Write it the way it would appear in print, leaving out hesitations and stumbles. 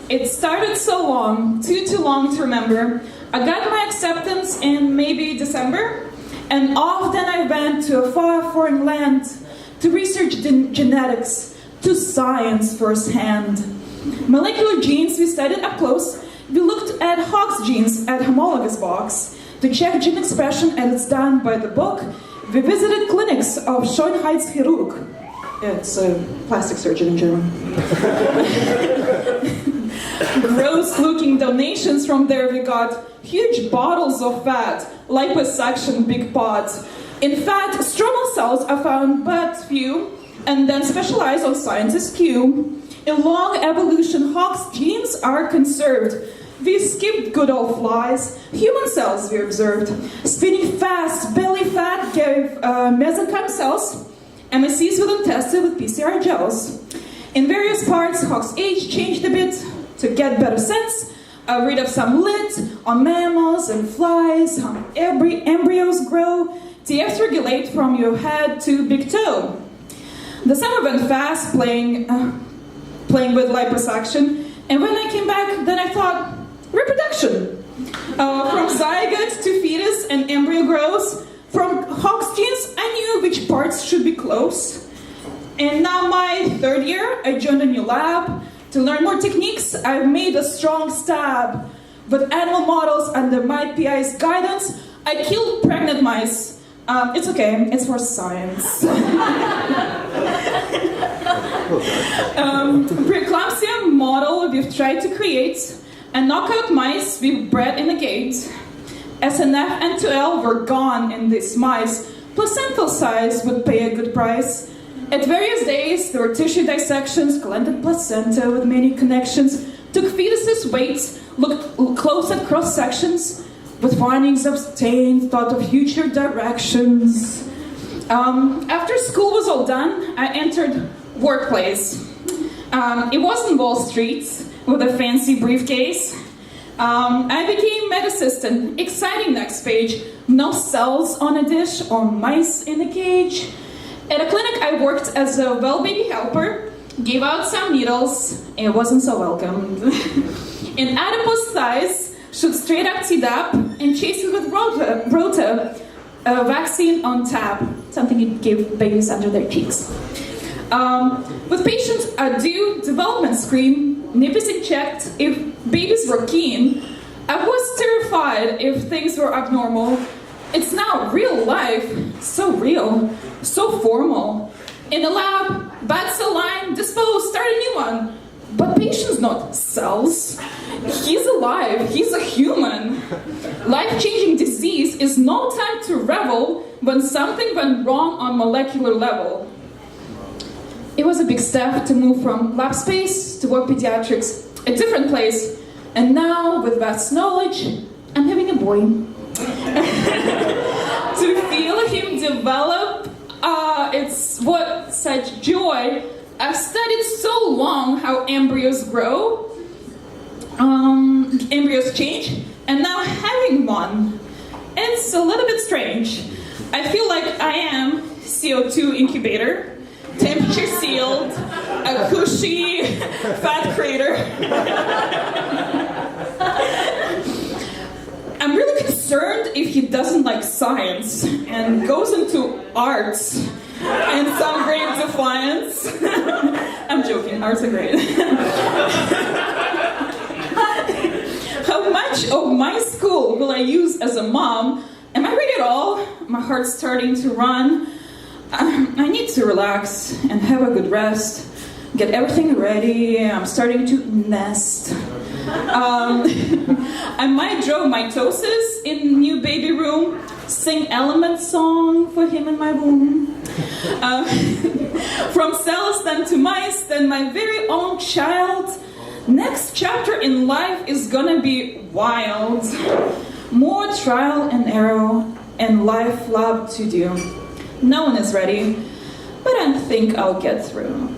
It started so long, too long to remember. I got my acceptance in maybe December, and off then I went to a far foreign land to research genetics, to science firsthand. Molecular genes we studied up close. We looked at Hox genes at homologous box to check gene expression as it's done by the book. We visited clinics of Schönheitschirurg. It's a plastic surgeon in German. Gross-looking donations from there. We got huge bottles of fat, liposuction, big pots. In fact, stromal cells are found but few, and then specialized on science's queue. In long evolution, Hox genes are conserved. We skipped good old flies. Human cells we observed. Spinning fast, belly fat gave mesenchyme cells. MSCs were then tested with PCR gels. In various parts, Hox age changed a bit to get better sense. Read up some lit on mammals and flies, how embryos grow. TFs regulate from your head to big toe. The summer went fast playing with liposuction, and when I came back, then I thought, reproduction. From zygote to fetus and embryo grows. From Hox genes, I knew which parts should be close. And now my third year, I joined a new lab. To learn more techniques, I've made a strong stab. With animal models under my PI's guidance, I killed pregnant mice. It's okay, it's for science. Preeclampsia model we've tried to create, and knockout mice we've bred in a gate. SNF and 2L were gone in these mice. Placental size would pay a good price. At various days, there were tissue dissections, collected placenta with many connections, took fetuses' weights, looked close at cross-sections, with findings obtained, thought of future directions. After school was all done, I entered workplace. It wasn't Wall Street with a fancy briefcase. I became med assistant. Exciting next page. No cells on a dish or mice in a cage. At a clinic, I worked as a well-baby helper, gave out some needles. It wasn't so welcome. In adipose thighs, shoot straight up Tdap and chase it with Rota, a vaccine on tap, something you give babies under their cheeks. With patients, I do development screen, nippies checked if babies were keen. I was terrified if things were abnormal. It's now real life, so real, so formal. In the lab, bad cell line, dispose, start a new one. But patient's not cells. He's alive, he's a human. Life-changing disease is no time to revel when something went wrong on molecular level. It was a big step to move from lab space to work pediatrics, a different place. And now, with vast knowledge, I'm having a boy. To feel him develop, it's what such joy. I've studied so long how embryos grow, embryos change, and now having one, it's a little bit strange. I feel like I am CO2 incubator, temperature sealed, a cushy fat crater. I'm really concerned if he doesn't like science and goes into arts in some great defiance. I'm joking, arts are great. How much of my school will I use as a mom? Am I ready at all? My heart's starting to run. I need to relax and have a good rest. Get everything ready. I'm starting to nest. I might draw mitosis in new baby room, sing element song for him in my womb. From cells then to mice, then my very own child. Next chapter in life is gonna be wild. More trial and error and life lab to do. No one is ready, but I think I'll get through.